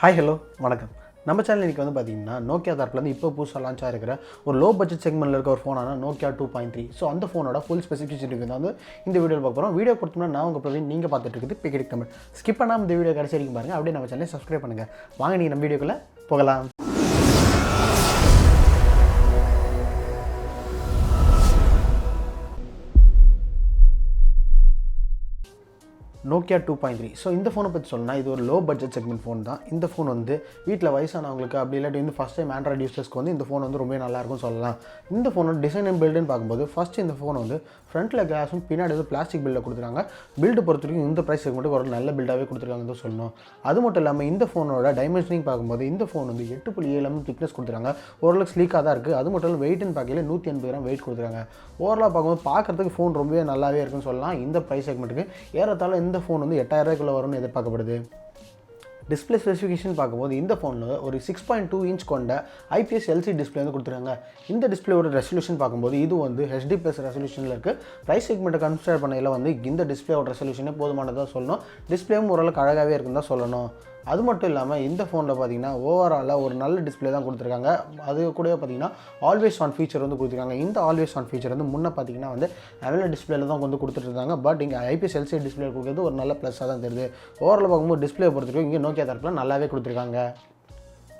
Hi hello வணக்கம். நம்ம channel இன்றைக்கி வந்து பார்த்திங்கன்னா நோக்கியா தரப்புலேருந்து இப்போ புதுசாக லான்ச் ஆகிருக்கிற ஒரு லோ பட்ஜெட் செக்மெண்ட்டில் இருக்க ஒரு ஃபோனான நோக்கியா 2.3. ஸோ அந்த ஃபோனோட ஃபுல் ஸ்பெசிஃபிகேஷன் வந்து இந்த வீடியோவில் பார்க்க போகிறோம். வீடியோ கொடுத்தோம்னா நான் உங்கள் பிரவீன், நீங்கள் பார்த்துட்டு இருக்குது பிகெட் கமெண்ட். ஸ்கிப் பண்ணாமல் இந்த வீடியோ கடைசி வரைக்கும் பாருங்கள். அப்படியே நம்ம சேனலை சப்ஸ்கிரைப் பண்ணுங்கள். வாங்க நீங்கள் நம்ம வீடியோக்குள்ளே போகலாம். நோக்கியா 2.3. ஸோ இந்த ஃபோனை பற்றி சொல்லணும்னா இது ஒரு லோ பட்ஜெட் செக்மெண்ட் ஃபோன் தான். இந்த ஃபோன் வந்து வீட்டில் வயசானவங்களுக்கு அப்படி இல்லாட்டி வந்து ஃபஸ்ட் டைம் ஆண்ட்ராய்டு யூசர்ஸ்க்கு வந்து இந்த ஃபோன் வந்து ரொம்ப நல்லாயிருக்கும் சொல்லலாம். இந்த ஃபோனோட டிசைன் அண்ட் பில்டுன்னு பார்க்கும்போது ஃபஸ்ட்டு இந்த ஃபோன் வந்து ஃப்ரண்ட்டில் கிளாஸும் பின்னாடி வந்து பிளாஸ்டிக் பில்டில் கொடுத்துருக்காங்க. பில்டு பொறுத்த வரைக்கும் இந்த ப்ரைஸ் செக்மெண்ட்டுக்கு ஒரு நல்ல பில்டாகவே கொடுத்துருக்காங்கன்னு சொல்லணும். அது மட்டும் இல்லாமல் இந்த ஃபோனோட டைமென்ஷனிங் பார்க்கும்போது இந்த ஃபோன் வந்து 8.7 திக்னஸ் கொடுத்துருக்காங்க. ஓரளவுக்கு ஸ்லீக்காக தான் இருக்குது. அது மட்டும் இல்லாமல் வெயிட்னு பார்க்கல 180 கிராம் வெயிட் கொடுத்துருக்காங்க. ஓவராலாக பார்க்கும்போது பார்க்குறதுக்கு ஃபோன் ரொம்பவே நல்லாவே இருக்குன்னு சொல்லலாம். இந்த ப்ரைஸ் செக்மெண்ட்டுக்கு ஏறத்தாழ இந்த ஃபோன் வந்து 8000 வரும்னு எதிர்பார்க்கப்படுது. டிஸ்பிளே ஸ்பெசிஃபிகேஷன் பார்க்கும்போது இந்த ஃபோனில் ஒரு 6.2 இன்ச் கொண்ட IPS LCD டிஸ்பிளே வந்து கொடுத்துருக்காங்க. இந்த டிஸ்பிளேயோட ரெசல்யூஷன் பார்க்கும்போது இது வந்து HD+ ரெசல்யூஷனில் இருக்குது. ப்ரைஸ் செக்மெண்ட்டை கன்சிடர் பண்ணையில் வந்து இந்த டிஸ்பிளேயோட ரெசல்யூஷனே போதுமானதாக சொல்லணும். டிஸ்பிளேவும் ஓரளவுக்கு அழகாகவே இருக்குன்னு தான் சொல்லணும். அது மட்டும் இல்லாமல் இந்த ஃபோனில் பார்த்தீங்கன்னா ஓவராலாக ஒரு நல்ல டிஸ்பிளே தான் கொடுத்துருக்காங்க. அது கூட பார்த்தீங்கன்னா ஆல்வேஸ் ஆன் ஃபீச்சர் வந்து கொடுத்துருக்காங்க. இந்த ஆல்வேஸ் ஆன் ஃபீச்சர் வந்து முன்னே பார்த்தீங்கன்னா வந்து AMOLED டிஸ்பிளேல தான் வந்து கொடுத்துருக்காங்க. பட் இங்கே IPS LCD டிஸ்பிளே கொடுக்குறது ஒரு நல்ல ப்ளஸ்ஸாக தான் தெரியுது. ஓவரால் பார்க்கும்போது டிஸ்பிளே பொறுத்தவரைக்கும் இங்கே நோக்கியா தரப்பில் நல்லாவே கொடுத்துருக்காங்க.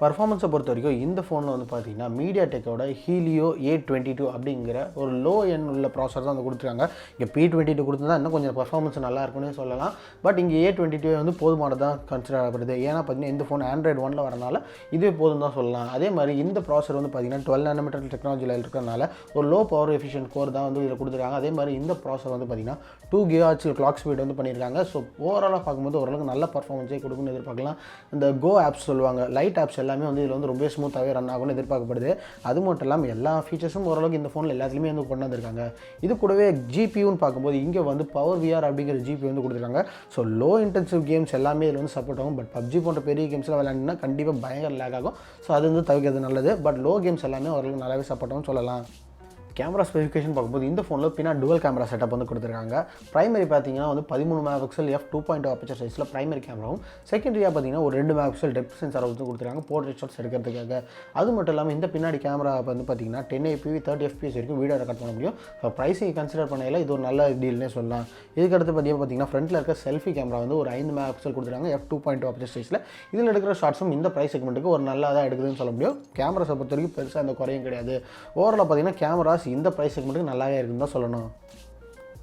பர்ஃபார்மன்ஸை பொறுத்த வரைக்கும் இந்த ஃபோனில் வந்து பார்த்தீங்கன்னா மீடியாடெக்கோட Helio A22 அப்படிங்கிற ஒரு லோ எண் உள்ள ப்ராசர் தான் வந்து கொடுத்துருக்காங்க. இங்கே P22 கொடுத்துருந்தா இன்னும் கொஞ்சம் பர்ஃபார்மன்ஸ் நல்லா இருக்குன்னு சொல்லலாம். பட் இங்கே A22 வந்து போதுமானதான் கன்சிடர் ஆகப்படுது. ஏன்னா பார்த்தீங்கன்னா இந்த ஃபோன் Android 1 வரனால இதுவே போதும் தான் சொல்லலாம். அதே மாதிரி இந்த ப்ராசர் வந்து பார்த்தீங்கன்னா 12 nm டெக்னாலஜியில் இருக்கிறனால ஒரு லோ பவர் எஃபிஷியன்ட் கோர் தான் வந்து இதில் கொடுத்துருக்காங்க. அதே மாதிரி இந்த ப்ராசர் வந்து பார்த்தீங்கன்னா 2 GHz கிளாக் ஸ்பீட் வந்து பண்ணியிருக்காங்க. ஸோ ஓவராலாக பார்க்கும்போது ஓரளவுக்கு நல்ல பர்ஃபார்மன்ஸே கொடுக்குன்னு எதிர்பார்க்கலாம். இந்த கோ ஆப்ஸ் சொல்லுவாங்க, லைட் ஆப்ஸ் எல்லாமே வந்து இதில் வந்து ரொம்ப ஸ்மூத்தாகவே ரன் ஆகும்னு எதிர்பார்க்கப்படுது. அது மட்டும் இல்லாமல் எல்லா ஃபீச்சர்ஸும் ஓரளவுக்கு இந்த ஃபோனில் எல்லாத்துலேயுமே வந்து கொண்டு வந்திருக்காங்க. இது கூடவே GPUன்னு பார்க்கும்போது இங்கே வந்து பவர் VR அப்படிங்கிற GPU வந்து கொடுத்துருக்காங்க. ஸோ லோ இன்டென்சிவ் கேம்ஸ் எல்லாமே இதில் வந்து சப்போர்ட் ஆகும். பட் PUBG போன்ற பெரிய கேம்ஸ்லாம் விளையாடினா கண்டிப்பாக பயங்கர லேக் ஆகும். ஸோ அது வந்து தவிர்க்கிறது நல்லது. பட் லோ கேம்ஸ் எல்லாமே ஓரளவுக்கு நல்லாவே சப்போர்ட் ஆகும்னு சொல்லலாம். கேமரா ஸ்பெசிஃபிகேஷன் பார்க்கும்போது இந்த ஃபோனில் பின்னாடி டுவல் கேமரா செட்டப் வந்து கொடுத்துருக்காங்க. பிரைமரி பார்த்தீங்கன்னா வந்து 13 MP f2.2 அப்பச்சர் சைஸில் பிரைமரி கேமராவும், செகண்டரியாக பார்த்தீங்கன்னா ஒரு 2 MP டெப்த் சென்சார் வந்து கொடுத்துருக்காங்க போர்ட்ரேட் ஷாட்ஸ் எடுக்கிறதுக்காக. அது மட்டும் இல்லாமல் இந்த பின்னாடி கேமரா வந்து பார்த்தீங்கன்னா 1080p 30 fps வரைக்கும் வீடியோ ரெக்கார்ட் பண்ண முடியும். ஸோ ப்ரைஸிங் கன்சிடர் பண்ணையில் இது ஒரு நல்ல டீல்னே சொல்லலாம். இதுக்கடுத்து பார்த்தீங்கன்னா ஃப்ரண்ட்டில் இருக்க செல்ஃபி கேமரா வந்து ஒரு 5 MP கொடுத்துருக்காங்க f2.2 அப்பச்சர் சைஸில். இதில் எடுக்கிற ஷாட்ஸும் இந்த ப்ரைஸ் செக்மெண்ட்டுக்கு ஒரு நல்லா தான் எடுக்குதுன்னு சொல்ல முடியும். கேமராஸை பொறுத்த வரைக்கும் பெருசாக அந்த குறையும் கிடையாது. ஓவராலாக பார்த்தீங்கன்னா கேமராஸ் இந்த ப்ரைஸ் செக்மெண்ட்டுக்கு நல்லாவே இருக்குன்னு தான் சொல்லணும்.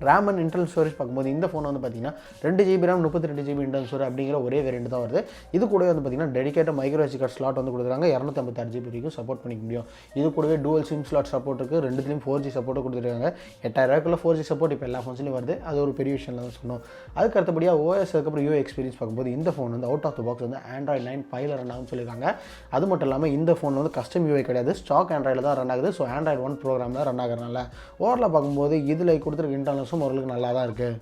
ரேம் அண்ட் இன்டர்னல் ஸ்டோரேஜ் பார்க்கும்போது இந்த ஃபோன் வந்து பார்த்தீங்கன்னா 2GB RAM 32GB internal storage அப்படிங்கிற ஒரே வேரியண்ட் தான் வருது. இது கூடவே வந்து பார்த்தீங்கன்னா dedicated micro SD card slot வந்து கொடுத்துருக்காங்க. 256GB வரைக்கும் சப்போர்ட் பண்ணிக்க முடியும். இது கூடவே டூவல் சிம் ஸ்லாட் சப்போர்ட் இருக்குது. ரெண்டுத்துலையும் 4G சப்போர்ட்டு கொடுத்துருக்காங்க. 8000 4G சப்போர்ட் இப்போ எல்லா ஃபோன்ஸ்லையும் வருது. அது ஒரு பெரிய விஷயம் தான் சொல்லணும். அதுக்கு அடுத்தபடியாக OS அதுக்கப்புறம் UI எக்ஸ்பீரியன்ஸ் பார்க்கும்போது இந்த ஃபோன் வந்து அவுட் ஆஃப் த பாக்ஸ் வந்து Android 9 ரன் ஆகும்னு சொல்லியிருக்காங்க. அது மட்டும் இல்லாமல் இந்த ஃபோன் வந்து கஸ்டம் UI கிடையாது, ஸ்டாக் Android தான் ரன் ஆகுது. ஸோ Android 1 ப்ரோக்ராமில் ரன் ஆகிறனால ஓவராலாக பார்க்கும்போது இதில் கொடுத்துருக்க இன்டர்னல்ஸும் ஓரளவுக்கு நல்லா தான் இருக்குது.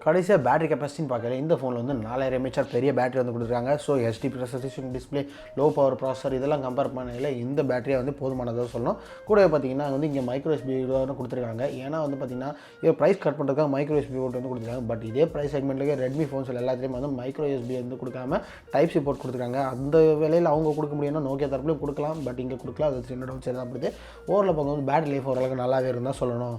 கடைசியாக பேட்டரி கெப்பாசிட்டின்னு பார்க்கல இந்த ஃபோனில் வந்து 4000 mAh பெரிய பேட்டரி வந்து கொடுத்துருக்காங்க. So HD+ resolution display, low power ப்ராசர் இதெல்லாம் கம்பேர் பண்ணையில் இந்த பேட்டரியை வந்து போதுமானதாக சொல்லணும். கூட பார்த்தீங்கன்னா வந்து இங்கே மைக்ரோ USB கொடுத்துருக்காங்க. ஏன்னா வந்து பார்த்தீங்கன்னா இது ப்ரைஸ் கட் பண்ணுறதுக்காக மைக்ரோ USB போர்ட் வந்து கொடுத்துருக்காங்க. பட் இதே ப்ரைஸ் செக்மெண்ட்லேயே ரெட்மி ஃபோன்ஸ் எல்லாத்துலேயும் வந்து மைக்ரோ USB வந்து கொடுக்காம டைப் சி போர்ட் கொடுத்துருக்காங்க. அந்த வேலையில் அவங்க கொடுக்க முடியும்னா நோக்கியா தரப்புலையும் கொடுக்கலாம். பட் இங்கே கொடுக்கலாம். அது சின்ன டவுட் தான் அப்படிது. ஓவரில் பார்க்கும்போது பேட்டரி லைஃப் ஓரளவுக்கு நல்லாவே இருந்தால் சொல்லணும்.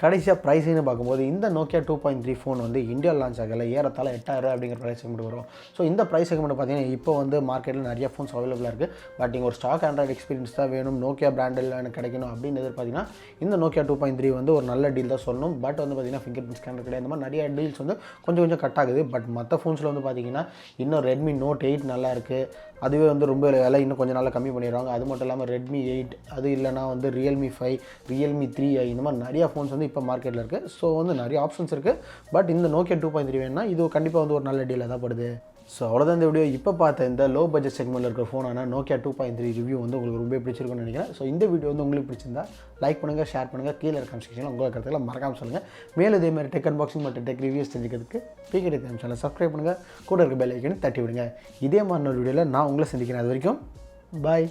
கடைசியாக ப்ரைஸிங்னு பார்க்கும்போது இந்த நோக்கியா 2.3 ஃபோன் வந்து இந்தியா லான்ச் ஆகலை. ஏறத்தாழ 8000 அப்படிங்கிற ப்ரைஸ் செக்மெண்ட் வரும். ஸோ இந்த ப்ரைஸ் செக்மெண்ட் பார்த்தீங்கன்னா இப்போ வந்து மார்க்கெட்டில் நிறைய ஃபோன்ஸ் அவைலபிளாக இருக்குது. பட் இங்கே ஒரு ஸ்டாக் ஆண்ட்ராய்டு எக்ஸ்பீரியன்ஸ் தான் வேணும், நோக்கியா பிராண்டில் எனக்கு கிடைக்கணும் அப்படின்னு எதிர்பார்த்தீங்கன்னா இந்த நோக்கியா 2.3 வந்து ஒரு நல்ல டீல் தான் சொல்லணும். பட் வந்து பார்த்தீங்கன்னா ஃபிங்கர் பிரிண்ட் ஸ்கேனர் கிடையாது. இந்த மாதிரி நிறைய டீல்ஸ் வந்து கொஞ்சம் கட் ஆகுது. பட் மற்ற ஃபோன்ஸில் வந்து பார்த்தீங்கன்னா இன்னும் ரெட்மி நோட் 8 நல்லா இருக்குது. அதுவே வந்து ரொம்ப விலை இன்னும் கொஞ்சம் நாளாக கம்மி பண்ணிடுவாங்க. அது மட்டும் இல்லாமல் ரெட்மி 8, அது இல்லைனா வந்து ரியல்மி 5, ரியல்மி 3i இந்த மாதிரி நிறையா ஃபோன்ஸ் வந்து இப்போ மார்க்கெட்டில் இருக்குது. ஸோ வந்து நிறைய ஆப்ஷன்ஸ் இருக்குது. பட் இந்த நோக்கியா 2.3 வேணும்னா இது கண்டிப்பாக வந்து ஒரு நல்ல டீலாக தான் படுது. ஸோ அவ்வளோதான் இந்த வீடியோ. இப்போ பார்த்த இந்த லோ பட்ஜெட் செக்மெண்ட்டில் இருக்கிற ஃபோனான நோக்கியா 2.3 ரிவ்யூ வந்து உங்களுக்கு ரொம்ப பிடிச்சிருக்குன்னு நினைக்கிறேன். ஸோ இந்த வீடியோ வந்து உங்களுக்கு பிடிச்சிருந்தா லைக் பண்ணுங்கள், ஷேர் பண்ணுங்கள், கீழே இருக்க கமெண்ட் செக்ஷனில் உங்கள் கருத்துக்களை மறக்காமல் சொல்லுங்கள். மேலும் இதேமாதிரி டெக் அன்பாக்சிங் மற்றும் டெக் ரிவ்யூஸ் தெரிஞ்சுக்கிறதுக்கு பிகெட் சேனலை சப்ஸ்கிரைப் பண்ணுங்கள், கூட இருக்க பெல் ஐக்கனை தட்டி விடுங்க. இதே மாதிரி ஒரு வீடியோவில் நான் உங்களை சந்திக்கிறேன். அது வரைக்கும் பாய்.